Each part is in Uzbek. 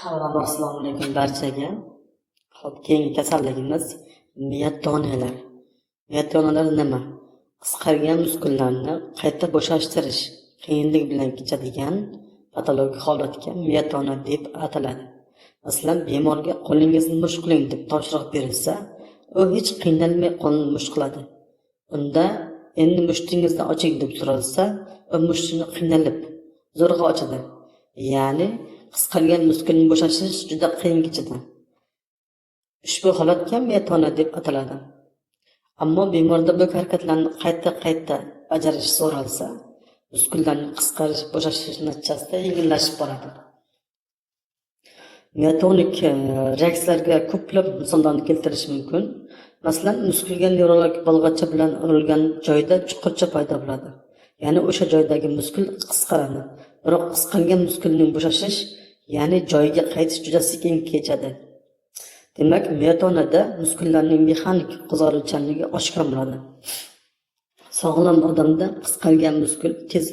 Avvalambor assalomu alaykum barchaga. Xo'p, keyingi kasalligimiz miyat tonalar. Miyat tonalari nima? Qisqargan muskullarni qayta bo'shashtirish qiyinlik bilan kechadigan patologik holatga miyat tona deb ataladi. Masalan, bemorga qo'lingizni mush qiling deb topshiriq berilsa, u hech qiynalmay qo'lni mush qiladi. Unda endi mushtingizni oching deb so'ralsa, u mushtini qiynalib zo'rg'a ochadi. Ya'ni qisqargan muskulni bo'shashish juda qiyin kechadi. Ushbu holatga miyat tona deb ataladi. Ammo bemorda bu harakatlarni qayta bajarish so'ralsa, muskullarni qisqarish, bo'shashish natijasida yengillashib boradi. Miyatonik reaksiyalarga ko'plab misollarni keltirish mumkin. Masalan, muskulga nevrologik bolg'acha bilan urilgan joyda chuqurcha paydo bo'ladi. Ya'ni o'sha joydagi muskul qisqaradi. Biroq qisqargan muskulning bo'shashish, ya'ni joyiga qaytish juda sekin kechadi. Demak, miyatonada muskullarning mexanik qo'zg'aluvchanligi oshkor bo'ladi. Sog'lom odamda qisqargan muskul tez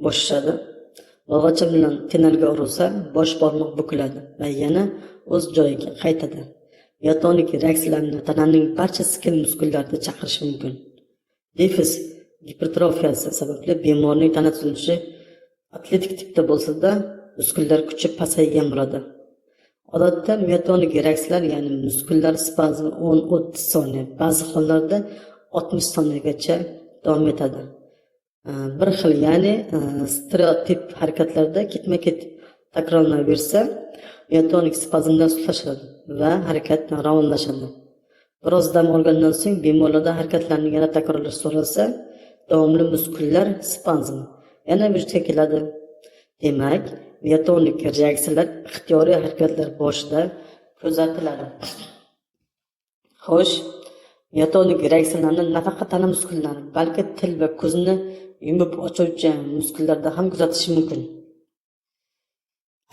bo'shashadi. Bolg'acha bilan tenarga urilsa, bosh barmoq bukiladi va yana o'z joyiga qaytadi. Miyatonik reaksiyalarni tananing barcha skil muskullarida chaqirish mumkin. Difiz gipertrofiyasi sababli bemorning tana tuzilishi atletik tipda bo'lsa-da, muskullar kuchi pasaygan bo'ladi. Odatda miyatonik reaksiyalar, ya'ni muskullar spazmi 10-30 soniya, ba'zi hollarda 60 soniyagacha davom etadi. Bir xil, ya'ni stereotip harakatlarda ketma-ket takrorlanaversa, miyatonik spazmlar sustlashadi va harakat ravonlashadi. Biroz dam olgandan so'ng bemorlarda harakatlarni yana takrorlash so'ralsa, davomli muskullar spazmi yana vujudga keladi. Demak, miyatonik reaksiyalar ixtiyoriy harakatlar boshida kuzatiladi. Xo'sh, miyatonik reaksiyalarni nafaqat tana muskullari, balki til va ko'zni yumib ochuvchi muskullarda ham kuzatish mumkin.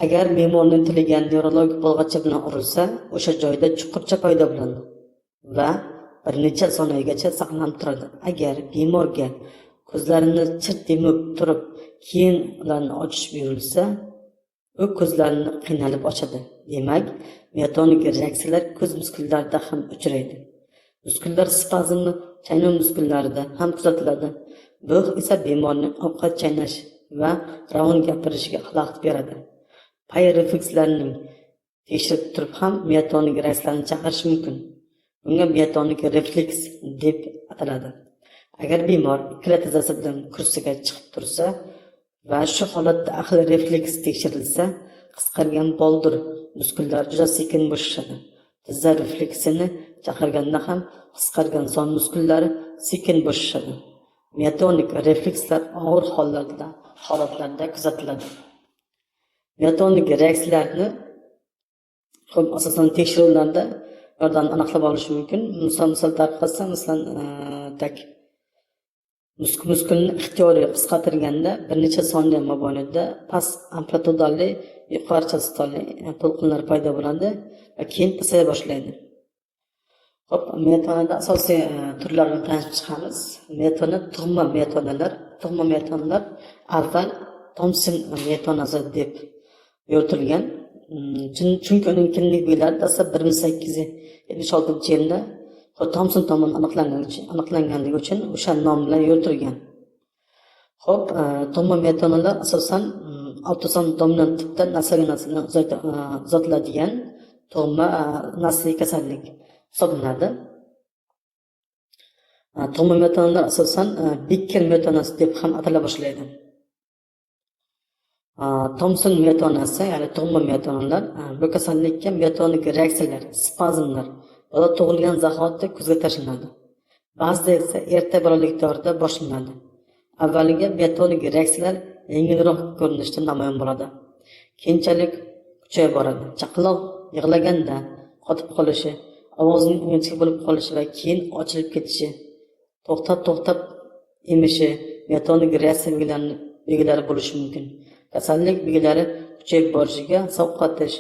Agar bemorning tiliga nevrologik bolg'acha bilan urilsa, o'sha joyda chuqurcha paydo bo'ladi va bir necha soniyagacha saqlanib turadi. Agar bemorga ko'zlarini chirt yumib turib, keyin ularni ochish buyurilsa, u ko'zlarini qiynalib ochadi. Demak, miyatonik reaksiyalar ko'z muskullarida ham uchraydi. Muskullar spazmi chaynoq muskullarida ham kuzatiladi. Bu esa bemorning ovqat chaynash va ravon gapirishiga xalaqit beradi. Pay reflekslarining tekshirib turib ham miyatonik reaksiyalarni chaqirish mumkin. Bunga miyatonik refleks deb ataladi. Agar bemor ikkala tizzasi bilan kursiga chiqib tursa va shu holatda aql refleks tekshirilsa, qisqargan boldir muskullar juda sekin bo'shashadi. Tizza refleksini chaqirganda ham qisqargan son muskullari sekin bo'shashadi. Miyatonik reflekslar og'ir holatlarda kuzatiladi. Miyatonik reaksiyalarni asosan tekshiruvlarda yordam aniqlab olish mumkin. Misol tarqatsa, masalan, muskulni ixtiyoriy qisqartirganda bir necha soniya mobaynida past amplitudali, yuqori chastotali to'lqinlar paydo bo'ladi va keyin pasaya boshlaydi. Xo'p, miyatonada asosiy turlarini tanishib chiqamiz. Miyatona tug'ma miyatonalar. Tug'ma miyatonalar avval Thomson miyatonasi deb yoritilgan. Chunki uning klinik belgilari dastlab 1876-yilda Thomson tomonidan aniqlanganligi uchun o'sha nom bilan yoritilgan. Xo'p, tug'ma miyatonalar asosan autosom dominant tipda nasliy nasldan uzatiladigan tug'ma nasliy kasallik hisoblanadi. Tug'ma miyatonalar asosan Becker miyatonasi deb ham atala boshlaydi. Thomson miyatonasi, ya'ni tug'ma miyatonalar, bu kasallikka miyatonik reaksiyalar, spazmlar bola tug'ilgan zahoti ko'zga tashlanadi. Ba'zida esa erta bolalik davrida boshlanadi. Avvaliga miyatonik reaksiyalar yengilroq ko'rinishda namoyon bo'ladi. Keyinchalik kuchayib boradi. Chaqaloq yig'laganda qotib qolishi, ovozining ingichka bo'lib qolishi va keyin ochilib ketishi, to'xtab emishi miyatonik reaksiya belgilari bo'lishi mumkin. Kasallik belgilari kuchayib borishiga sovqotish,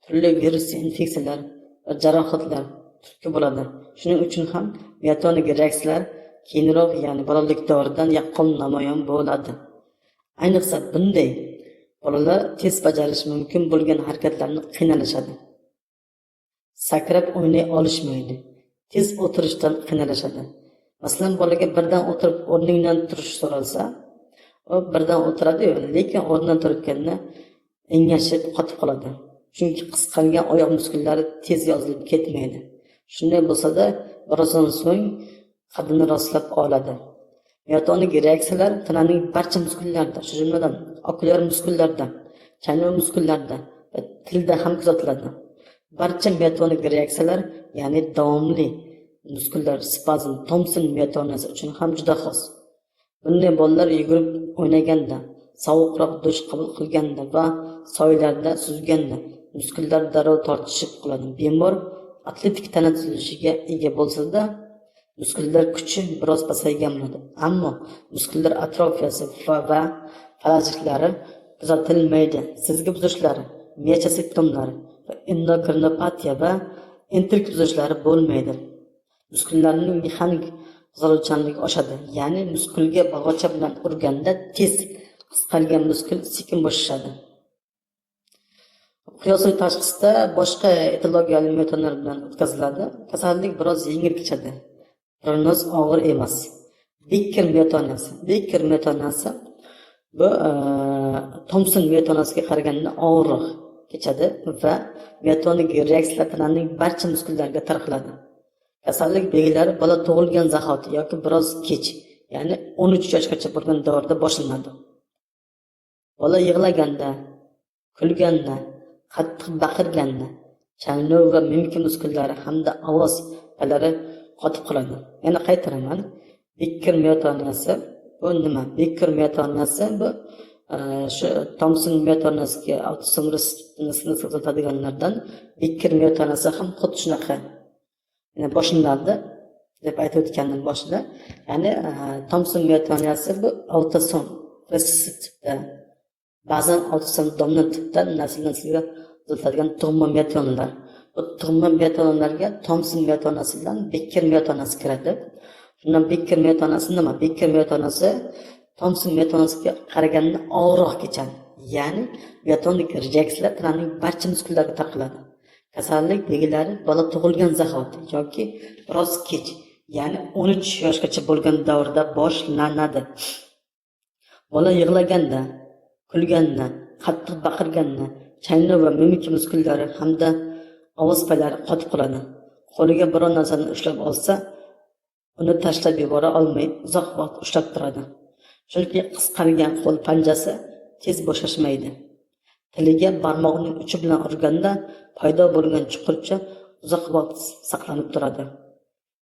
turli virus infeksiyalar va jarohatlar turtki bo'ladi. Shuning uchun ham miyatonik reaksiyalar keyinroq, ya'ni bolalik davridan yaqqol namoyon bo'ladi. Ayniqsa bunday Bolalar tez bajarish mumkin bo'lgan harakatlarni qiynalishadi. Sakrab o'ynay olishmaydi. Tez o'tirishdan qiynalishadi. Masalan, bolaga birdan o'tirib o'rnidan turish so'ralsa, u birdan o'tiradi, lekin o'rnidan turganda engashib qotib qoladi. Chunki qisqargan oyoq muskullari tez yozilib ketmaydi. Shunday bo'lsa-da, birozdan so'ng qaddini rostlab oladi. Miotonik reaksiyalar tananing barcha muskullarida, shu jumladan okulyar muskullarda, chaynoq muskullarida va tilda ham kuzatiladi. Barcha miotonik reaksiyalar, ya'ni davomli muskullar spazm Thomson miotoniyasi uchun ham juda xos. Bunday bolalar yugurib o'ynaganda, sovuqroq dush qabul qilganda va soylarda suzganda muskullar darrov tortishib qoladi. Bemor atletik tana tuzilishiga ega bo'lsa-da, muskullar kuchi biroz pasaygan bo'ladi. Ammo muskullar atrofiyasi va falajliklari kuzatilmaydi. Sezgi buzishlari, miyacha simptomlari, endokrinopatiya va entrik buzishlari bo'lmaydi. Muskullarning mexanik tuzaluvchanligi oshadi. Ya'ni muskulga bog'cha bilan urganda tez qisqargan muskul sekin bo'shashadi. Qiyosiy tashxisda boshqa etologiyali metodlar bilan o'tkaziladi. Kasallik biroz yengil kechadi. Prognoz og'ir emas. Becker miotoniyasi bu Thomson miotoniyasiga qaraganda og'irroq kechadi va miotonik reaksiyalar tananing barcha muskullariga tarqaladi. Kasallik belgilari bola tug'ilgan zahoti yoki biroz kech, ya'ni 13 yoshgacha bo'lgan davrda boshlanadi. Bola yig'laganda, kulganda, qattiq baqirganda, chaynoq va mimika muskullari hamda ovoz palari qotib qoladi. Yana qaytaraman. Becker miotoniyasi bu nima? Becker miotoniyasi bu shu Thomson miotoniyasiga avtosom reseptorni sezadiganlardan Becker miotoniyasi ham xuddi shunaqa. Yana boshlanadi deb aytib o'tgandim boshida. Ya'ni Thomson miotoniyasi bu avtosom reseptorda, ba'zan avtosom dominant tipda nasl-naslga uzatadigan tug'ma miotonlar. Bu tug'ma miotonlarga Thomson miotoniyasi bilan Becker miotoniyasi kiradi. Shundan Becker miotoniyasi nima? Becker miotoniyasi Thomson miotoniyasiga qaraganda og'irroq kechadi. Ya'ni miotonik reaksiyalar tananing barcha muskullariga tarqaladi. Kasallik belgilari bola tug'ilgan zahoti yoki biroz kech, ya'ni 13 yoshgacha bo'lgan davrda boshlanadi. Bola yig'laganda, kulganda, qattiq baqirganda, chaynoq va mimika muskullari hamda ovoz palari qotib qoladi. Qo'liga biror narsani ushlab olsa, uni tashlab yubora olmay uzoq vaqt ushlab turadi. Chunki qisqargan qo'l panjasi tez bo'shashmaydi. Tiliga barmog'ining uchi bilan urganda paydo bo'lgan chuqurcha uzoq vaqt saqlanib turadi.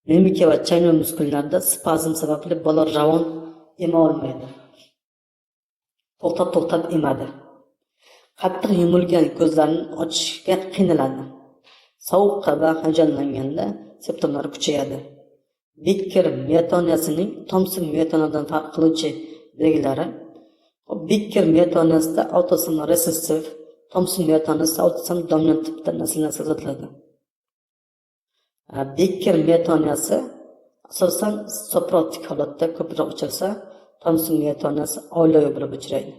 Mimika va chaynoq muskullarida spazm sababli bola ravon ema olmaydi. To'xtab emadi. Qattiq yumilgan ko'zlarini ochishga qiynaladi. Sovuqqa va hayajonlanganda simptomlar kuchayadi. Becker miotoniyasining Thomson miotoniyasidan farq qiluvchi belgilari: Becker miotoniyasida autosom resessiv, Thomson miotoniyasida autosom dominant tipda nasl-nasl uzatiladi. Becker miotoniyasi asosan soprotik holatda ko'proq uchrasa, Thomson miotoniyasi oilaviy bo'lib uchraydi.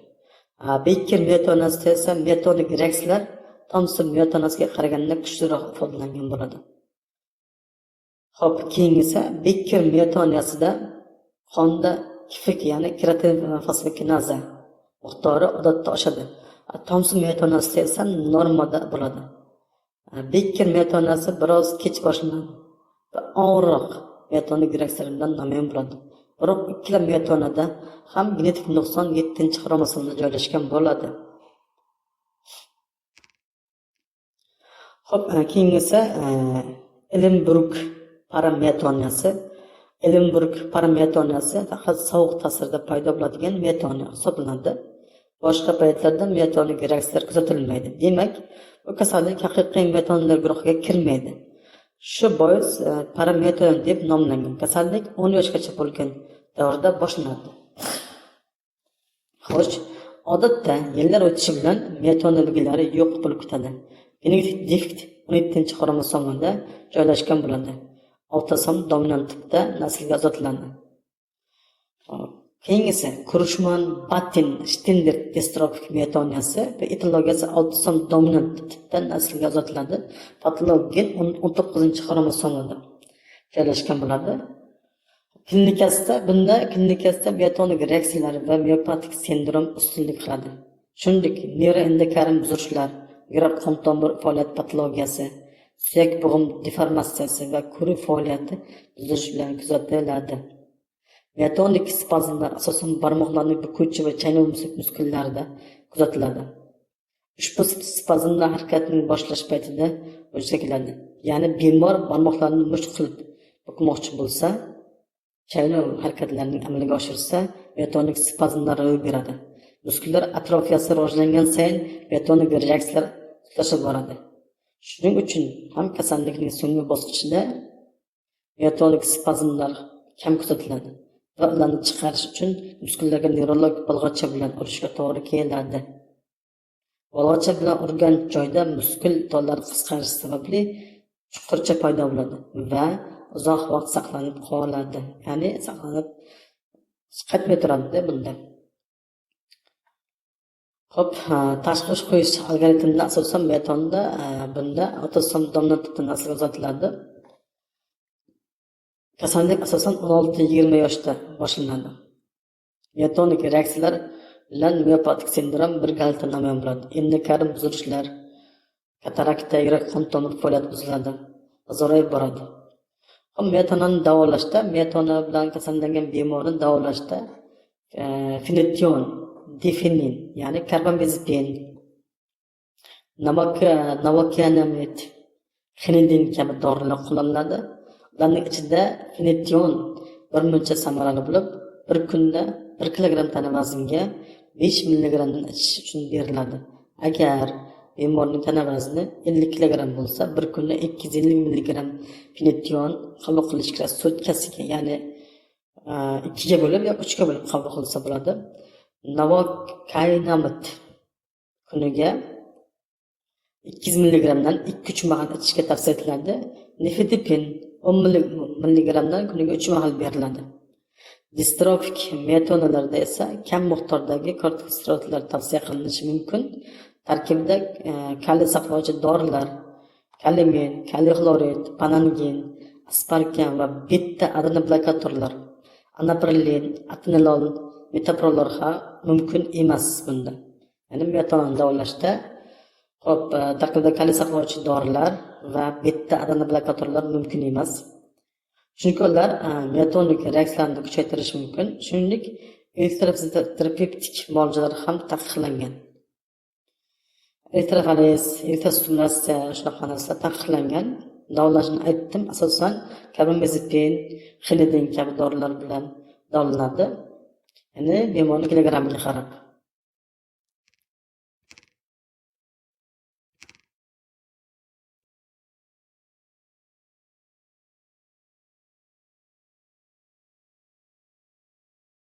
Becker miotoniyasida esa miotonik reaksiyalar Thomson miotoniyasiga qaraganda kuchliroq ifodalangan bo'ladi. Xo'p, keyingisi Becker miotoniyasida qonda kifik, ya'ni keratin fosfokinaza miqdori odatda oshadi. Thomson miotoniyasida esa normada bo'ladi. Becker miotoniyasi biroz kech boshlanadi va og'irroq miotonik reaksiyalar bilan namoyon bo'ladi. Biroq ikkala miotoniyada ham genetik nuqson 7-xromosomda joylashgan bo'ladi. Xo'p, keyingisi Ellenbrook paramiotoniyasi. Ellenbrook paramiotoniyasi faqat sovuq ta'sirida paydo bo'ladigan miotoniya hisoblanadi. Boshqa paytlarda miotonik reaksiyalar kuzatilmaydi. Demak, bu kasallik haqiqiy miotonlar guruhiga kirmaydi. Shu bois paramioton deb nomlangan. Kasallik 10 yoshgacha bo'lgan davrda boshlanadi. Xo'sh, odatda yillar o'tishi bilan miotonik belgilari yo'q bo'lib ketadi. Genetik defekt 17-xromosomda joylashgan bo'ladi. Autosom dominant tipda naslga uzatiladi. Keyingisi Kurshman Batin Stendert distrofik metoniyasi va etologiyasi autosom dominant tipdan naslga uzatiladi. Patologin 19-xromosomda joylashgan bo'ladi. Klinikasida miotonik reaksiyalar va miopatik sindrom ustunlik qiladi. Shuningdek, neyroendokrin buzilishlar, yurak qon tomir faoliyat patologiyasi, suyak bo'g'im deformatsiyasi va kuri faoliyati buzilishi bilan kuzatiladi. Miotonik spazmlar asosan barmoqlarning bukuvchi va chaynov muskullarida kuzatiladi. Ushbu spazmlar harakatning boshlash paytida yuzaga keladi. Ya'ni bemor barmoqlarini musht qilib bukmoqchi bo'lsa, chaynov harakatlarining amalga oshirsa, miotonik spazmlar ro'y beradi. Muskullar atrofiyasi rivojlangan sayin miotonik reaksiyalar sustlashib boradi. Shuning uchun ham kasallikning so'nggi bosqichida miotonik spazmlar kam kuzatiladi va ularni chiqarish uchun muskullarga neurolog bolg'acha bilan urishga to'g'ri keladi. Bolg'acha bilan urgan joyda muskul tollari qisqarishi sababli chuqurcha paydo bo'ladi va uzoq vaqt saqlanib qoladi. Ya'ni saqlanib qaytmay turadi bunda. Xo'p, tashqi ish qo'yish algoritmida asosan miotonda bunda autosom dominant tipdan naslga uzatiladi. Kasallik asosan 16-20 yoshda boshlanadi. Miotonik reaksiyalar bilan miopatik sindrom birgalikda namoyon bo'ladi. Endokrin buzilishlar, katarakta, yurak qon tomir faoliyati buziladi, zo'rayib boradi. Miotonani davolashda, miotoni bilan kasallangan bemorni davolashda fenetion, difenin, ya'ni karbamazepin, navokianamid, xinidin kabi dorilar qo'llaniladi. Ularning ichida fenetion bir muncha samarali bo'lib, bir kunda 1 kilogramm tana vaznga 5 milligrammdan ichish uchun beriladi. Agar bemorning tana vazni 50 kilogramm bo'lsa, bir kunda 250 milligramm fenetion qabul qilish kerak sutkasiga, ya'ni 2 ga bo'lib yoki 3 ga bo'lib qabul qilsa bo'ladi. Navokianamid kuniga 200 milligrammdan 2-3 mahal ichishga tavsiya etiladi. Nifedipin 10 milligrammdan kuniga 3 mahal beriladi. Distrofik miotonalarda esa kam miqdordagi kortikosteroidlar tavsiya qilinishi mumkin. Tarkibida kaliy saqlovchi dorilar, kalimin, kaliy xlorid, panangin, aspargin va beta adrenoblokatorlar, anaprillin, atenolol, metoprolol mumkin emas bunda. Ya'ni miotonni davolashda tarkibida kaliy saqlovchi dorilar va beta adrenoblokatorlar mumkin emas. Chunki ular miotonik reaksiyalarni kuchaytirishi mumkin. Shuningdek, elektroterapevtik muolajalar ham taqiqlangan. Elektrofores, elektrostimulyatsiya shunaqa narsalar taqiqlangan. Davolashni aytdim, asosan karbamazepin, xinidin kabi dorilar bilan davolanadi. Ya'ni bemorning kilogrammiga qarab.